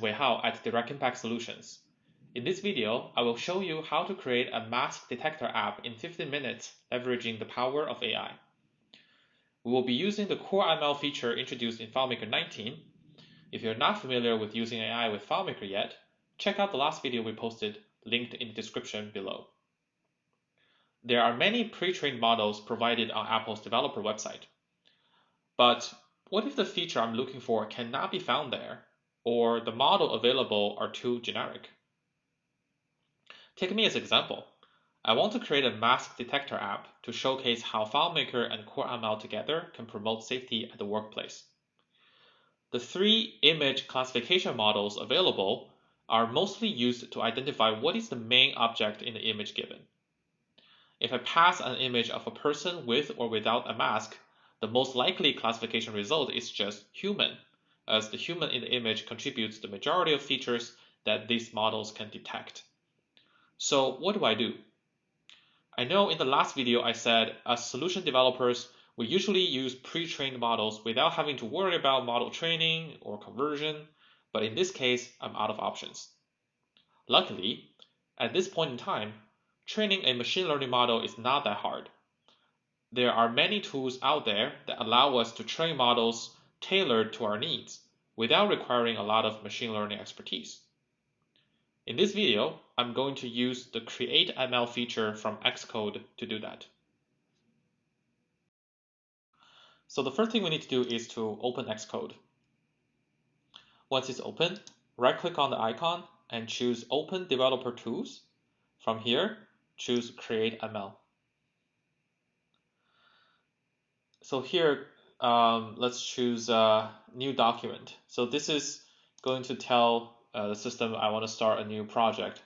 Weihao at Direct Impact Solutions. In this video, I will show you how to create a mask detector app in 15 minutes leveraging the power of AI. We will be using the core ML feature introduced in FileMaker 19. If you're not familiar with using AI with FileMaker yet, check out the last video we posted, linked in the description below. There are many pre-trained models provided on Apple's developer website. But what if the feature I'm looking for cannot be found there, or the model available are too generic? Take me as an example. I want to create a mask detector app to showcase how FileMaker and Core ML together can promote safety at the workplace. The 3 image classification models available are mostly used to identify what is the main object in the image given. If I pass an image of a person with or without a mask, the most likely classification result is just human, as the human in the image contributes the majority of features that these models can detect. So what do I do? I know in the last video I said as solution developers, we usually use pre-trained models without having to worry about model training or conversion, but in this case, I'm out of options. Luckily, at this point in time, training a machine learning model is not that hard. There are many tools out there that allow us to train models tailored to our needs without requiring a lot of machine learning expertise. In this video, I'm going to use the Create ML feature from Xcode to do that. So the first thing we need to do is to open Xcode. Once it's open, right-click on the icon and choose Open Developer Tools. From here, choose Create ML. So here, let's choose a new document. So this is going to tell the system I want to start a new project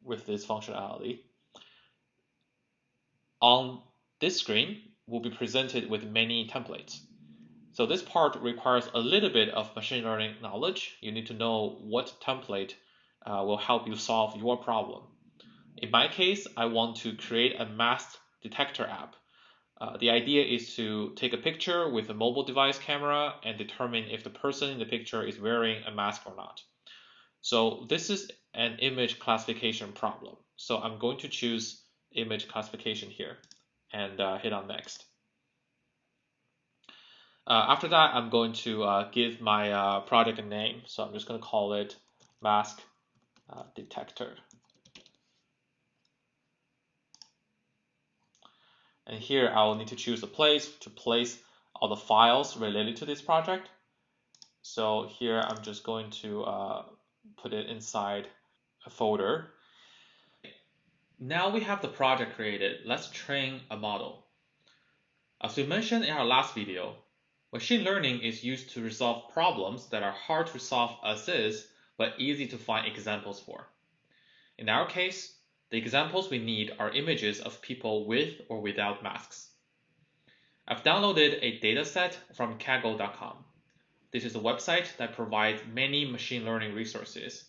with this functionality. On this screen, we'll be presented with many templates. So this part requires a little bit of machine learning knowledge. You need to know what template will help you solve your problem. In my case, I want to create a mask detector app. The idea is to take a picture with a mobile device camera and determine if the person in the picture is wearing a mask or not. So this is an image classification problem. So I'm going to choose image classification here and hit on next. After that, I'm going to give my project a name. So I'm just going to call it mask detector. And here I will need to choose a place to place all the files related to this project. So here I'm just going to put it inside a folder. Now we have the project created. Let's train a model. As we mentioned in our last video, machine learning is used to resolve problems that are hard to solve as is, but easy to find examples for. In our case, the examples we need are images of people with or without masks. I've downloaded a dataset from kaggle.com. This is a website that provides many machine learning resources.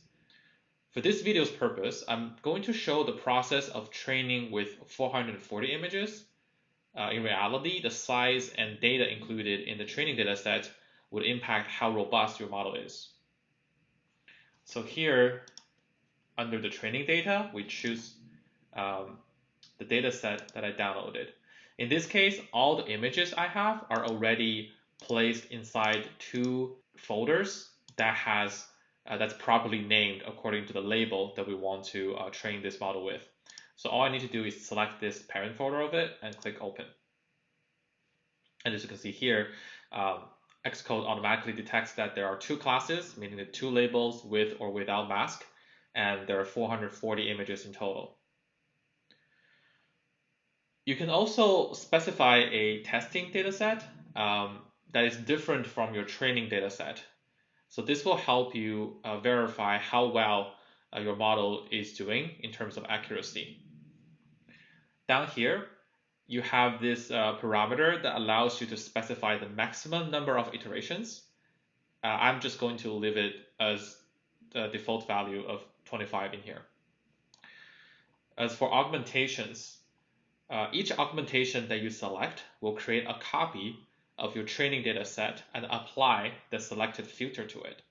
For this video's purpose, I'm going to show the process of training with 440 images. In reality, the size and data included in the training dataset would impact how robust your model is. So here, under the training data, we choose the data set that I downloaded. In this case, all the images I have are already placed inside 2 folders that's properly named according to the label that we want to train this model with. So all I need to do is select this parent folder of it and click Open. And as you can see here, Xcode automatically detects that there are 2 classes, meaning the 2 labels with or without mask, and there are 440 images in total. You can also specify a testing dataset that is different from your training dataset. So this will help you verify how well your model is doing in terms of accuracy. Down here, you have this parameter that allows you to specify the maximum number of iterations. I'm just going to leave it as the default value of 25 in here. As for augmentations, each augmentation that you select will create a copy of your training data set and apply the selected filter to it.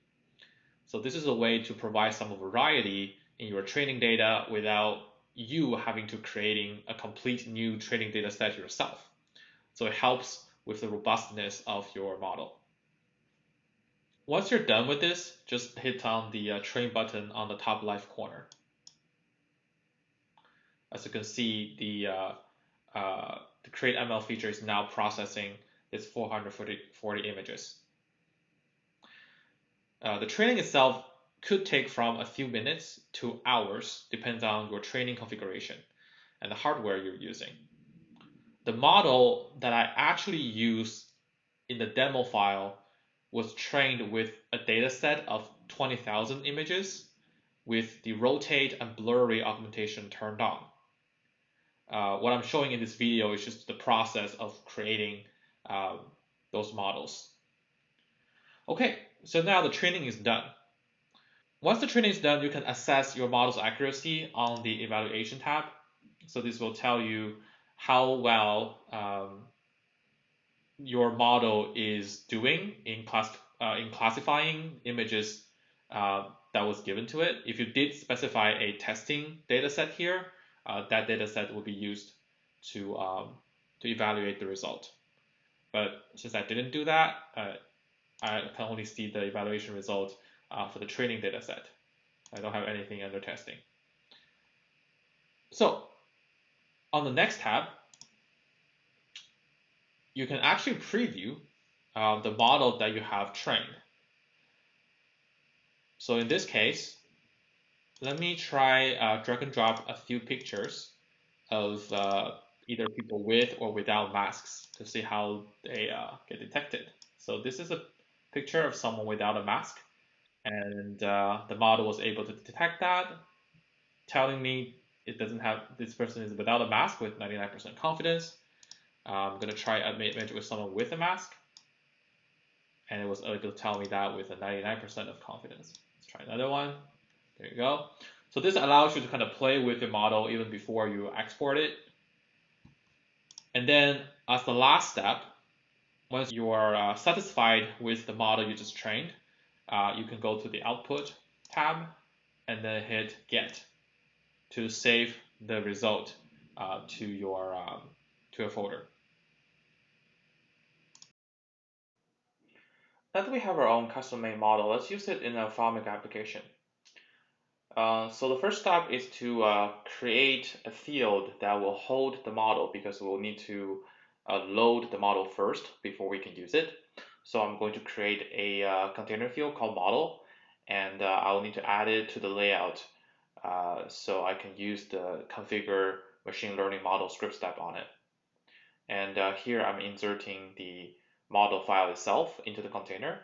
So this is a way to provide some variety in your training data without you having to creating a complete new training data set yourself. So it helps with the robustness of your model. Once you're done with this, just hit on the train button on the top left corner. As you can see, the create ML feature is now processing its 440 images. The training itself could take from a few minutes to hours, depends on your training configuration and the hardware you're using. The model that I actually used in the demo file was trained with a data set of 20,000 images with the rotate and blurry augmentation turned on. What I'm showing in this video is just the process of creating those models. Okay, so now the training is done. Once the training is done, you can assess your model's accuracy on the evaluation tab. So this will tell you how well your model is doing in classifying images that was given to it. If you did specify a testing data set here, that data set will be used to evaluate the result. But since I didn't do that, I can only see the evaluation result for the training data set. I don't have anything under testing. So on the next tab, you can actually preview the model that you have trained. So in this case, let me try drag and drop a few pictures of either people with or without masks to see how they get detected. So this is a picture of someone without a mask, and the model was able to detect that, telling me it doesn't have, this person is without a mask with 99% confidence. I'm going to try a image with someone with a mask, and it was able to tell me that with a 99% of confidence. Let's try another one. There you go. So this allows you to kind of play with your model even before you export it. And then as the last step, once you are satisfied with the model you just trained, you can go to the Output tab and then hit Get to save the result to your folder. Now that we have our own custom-made model, let's use it in a FileMaker application. So the first step is to create a field that will hold the model, because we'll need to load the model first before we can use it. So I'm going to create a container field called model, and I'll need to add it to the layout so I can use the configure machine learning model script step on it. And here I'm inserting the model file itself into the container.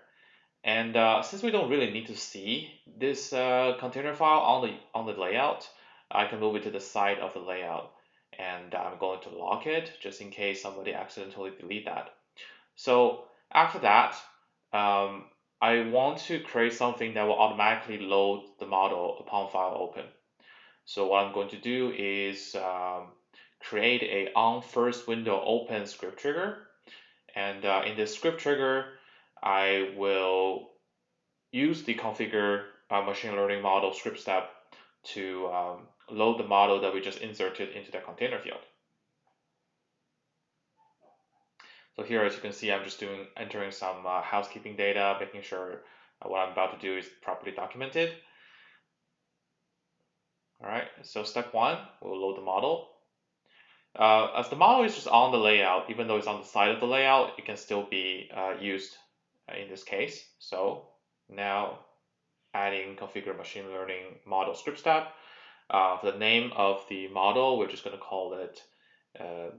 And since we don't really need to see this container file on the layout, I can move it to the side of the layout, and I'm going to lock it just in case somebody accidentally delete that. So after that, I want to create something that will automatically load the model upon file open. So what I'm going to do is create a on first window open script trigger, and in this script trigger, I will use the configure machine learning model script step to load the model that we just inserted into the container field. So here, as you can see, I'm just entering some housekeeping data, making sure what I'm about to do is properly documented. All right, so step one, we'll load the model. As the model is just on the layout, even though it's on the side of the layout, it can still be used in this case. So now adding configure machine learning model script step. For the name of the model, we're just going to call it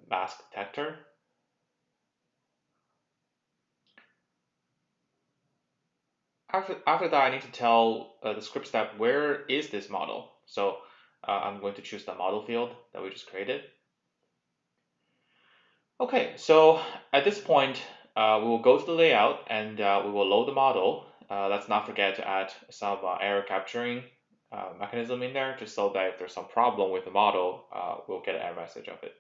mask detector. After that, I need to tell the script step where is this model. So I'm going to choose the model field that we just created. Okay, so at this point, we will go to the layout and we will load the model. Let's not forget to add some error capturing mechanism in there, just so that if there's some problem with the model, we'll get an error message of it.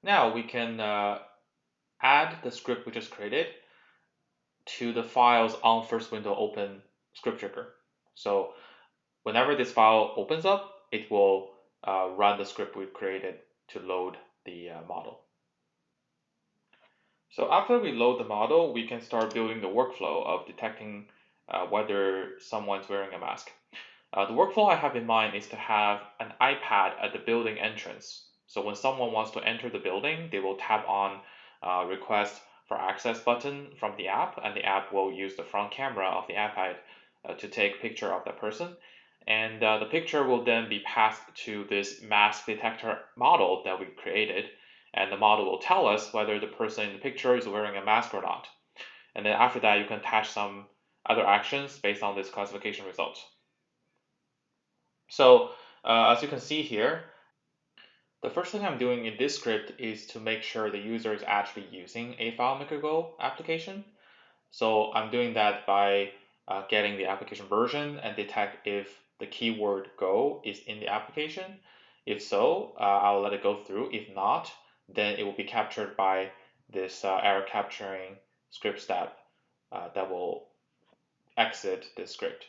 Now we can add the script we just created to the files on first window open script trigger. So whenever this file opens up, it will run the script we created to load the model. So after we load the model, we can start building the workflow of detecting whether someone's wearing a mask. The workflow I have in mind is to have an iPad at the building entrance. So when someone wants to enter the building, they will tap on request for access button from the app, and the app will use the front camera of the iPad to take a picture of that person. And the picture will then be passed to this mask detector model that we created, and the model will tell us whether the person in the picture is wearing a mask or not. And then after that, you can attach some other actions based on this classification result. So as you can see here, the first thing I'm doing in this script is to make sure the user is actually using a FileMaker Go application. So I'm doing that by getting the application version and detect if the keyword Go is in the application. If so, I'll let it go through. If not, then it will be captured by this error capturing script step that will exit the script.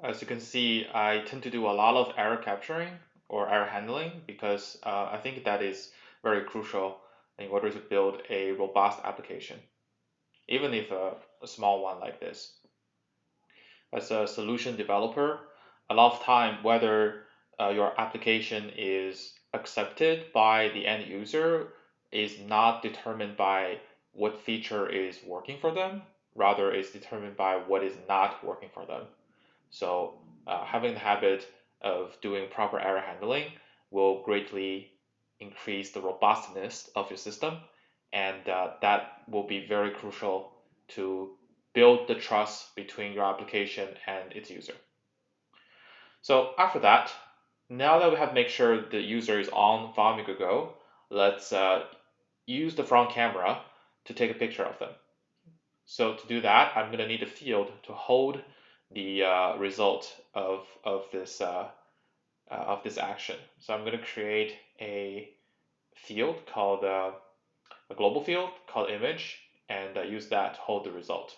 As you can see, I tend to do a lot of error capturing or error handling because I think that is very crucial in order to build a robust application, even if a small one like this. As a solution developer, a lot of time, whether your application is accepted by the end user is not determined by what feature is working for them, rather is determined by what is not working for them. So having the habit of doing proper error handling will greatly increase the robustness of your system, and that will be very crucial to build the trust between your application and its user. So after that, now that we have made sure the user is on FileMaker Go, let's use the front camera to take a picture of them. So to do that, I'm going to need a field to hold the result of this action. So I'm going to create a field called a global field called image, and use that to hold the result.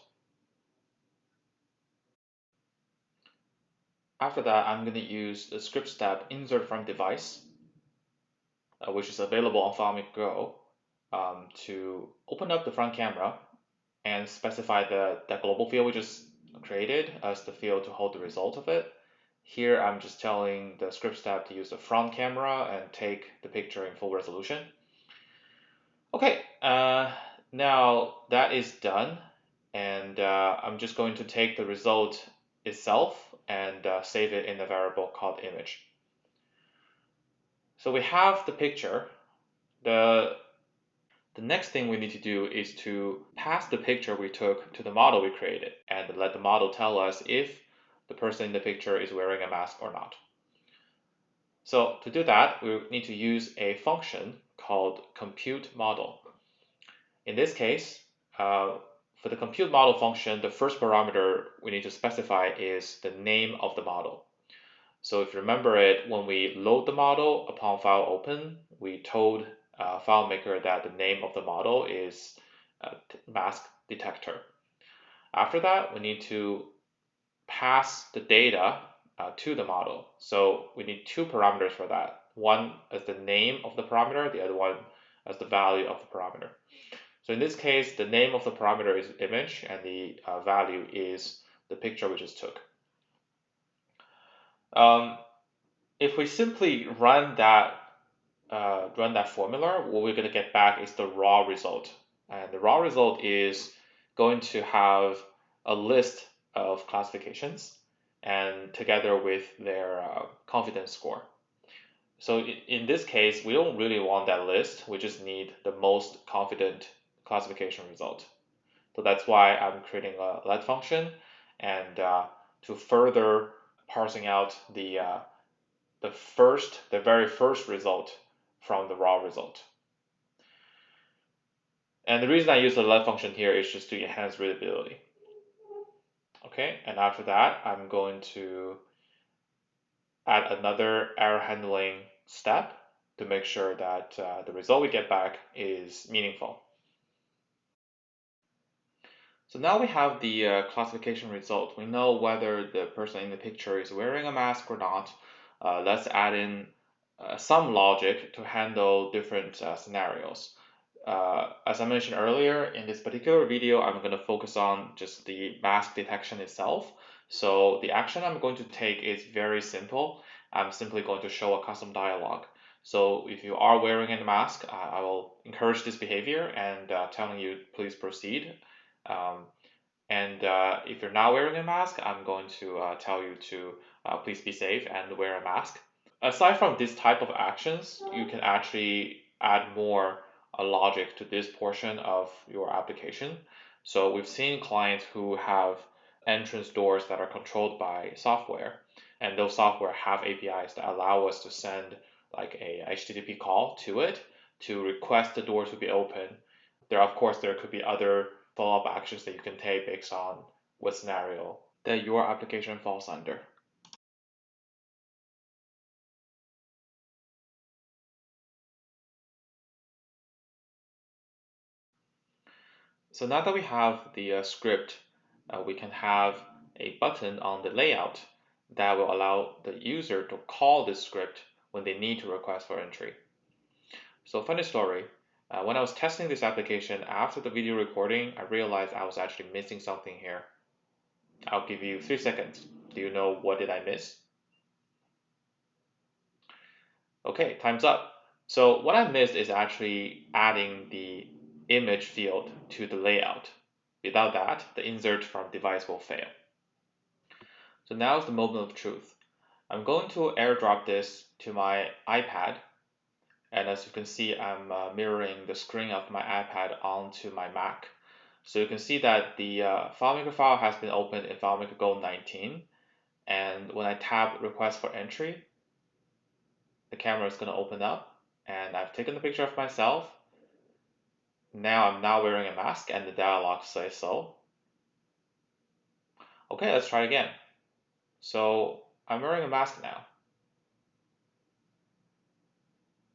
After that, I'm going to use the script step insert from device, which is available on FileMaker Go, to open up the front camera and specify that global field we just created as the field to hold the result of it. Here I'm just telling the script step to use the front camera and take the picture in full resolution. Okay, now that is done, and I'm just going to take the result itself and save it in a variable called image. So we have the picture. The next thing we need to do is to pass the picture we took to the model we created and let the model tell us if the person in the picture is wearing a mask or not. So to do that, we need to use a function called compute model. In this case, for the compute model function, the first parameter we need to specify is the name of the model. So if you remember it, when we load the model upon file open, we told FileMaker that the name of the model is mask detector. After that, we need to pass the data to the model. So we need two parameters for that. One as the name of the parameter, the other one as the value of the parameter. So in this case, the name of the parameter is image, and the value is the picture we just took. If we simply run that formula, what we're going to get back is the raw result. And the raw result is going to have a list of classifications and together with their confidence score. So in this case, we don't really want that list. We just need the most confident classification result. So that's why I'm creating a let function, and to further parsing out the very first result from the raw result. And the reason I use the let function here is just to enhance readability. Okay, and after that, I'm going to add another error handling step to make sure that the result we get back is meaningful. So now we have the classification result. We know whether the person in the picture is wearing a mask or not. Let's add in some logic to handle different scenarios. As I mentioned earlier, in this particular video, I'm going to focus on just the mask detection itself. So the action I'm going to take is very simple. I'm simply going to show a custom dialog. So if you are wearing a mask, I will encourage this behavior and telling you please proceed. And if you're not wearing a mask, I'm going to tell you to please be safe and wear a mask. Aside from this type of actions, you can actually add more logic to this portion of your application. So we've seen clients who have entrance doors that are controlled by software, and those software have APIs that allow us to send like a HTTP call to it to request the door to be open. Of course, there could be other follow-up actions that you can take based on what scenario that your application falls under. So now that we have the script, we can have a button on the layout that will allow the user to call this script when they need to request for entry. So funny story, when I was testing this application after the video recording, I realized I was actually missing something here. I'll give you 3 seconds. Do you know what did I miss? Okay, time's up. So what I missed is actually adding the image field to the layout. Without that, the insert from device will fail. So now is the moment of truth. I'm going to airdrop this to my iPad. And as you can see, I'm mirroring the screen of my iPad onto my Mac. So you can see that the FileMaker file has been opened in FileMaker Go 19. And when I tap request for entry, the camera is going to open up. And I've taken a picture of myself. Now I'm not wearing a mask and the dialog says so. Okay, let's try again. So I'm wearing a mask now.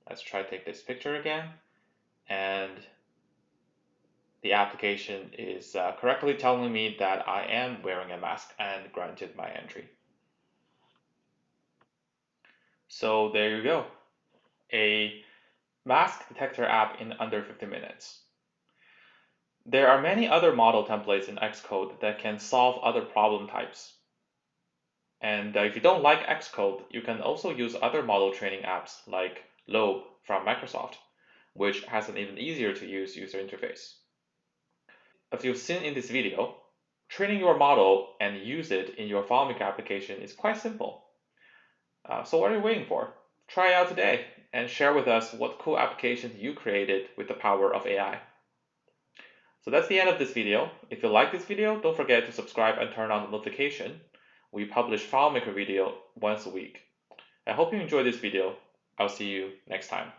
Let's try to take this picture again. And the application is correctly telling me that I am wearing a mask and granted my entry. So there you go. A mask detector app in under 50 minutes. There are many other model templates in Xcode that can solve other problem types. And if you don't like Xcode, you can also use other model training apps like Lobe from Microsoft, which has an even easier to use user interface. As you've seen in this video, training your model and use it in your FileMaker application is quite simple. So what are you waiting for? Try it out today and share with us what cool applications you created with the power of AI. So that's the end of this video. If you like this video, don't forget to subscribe and turn on the notification. We publish FileMaker video once a week. I hope you enjoyed this video. I'll see you next time.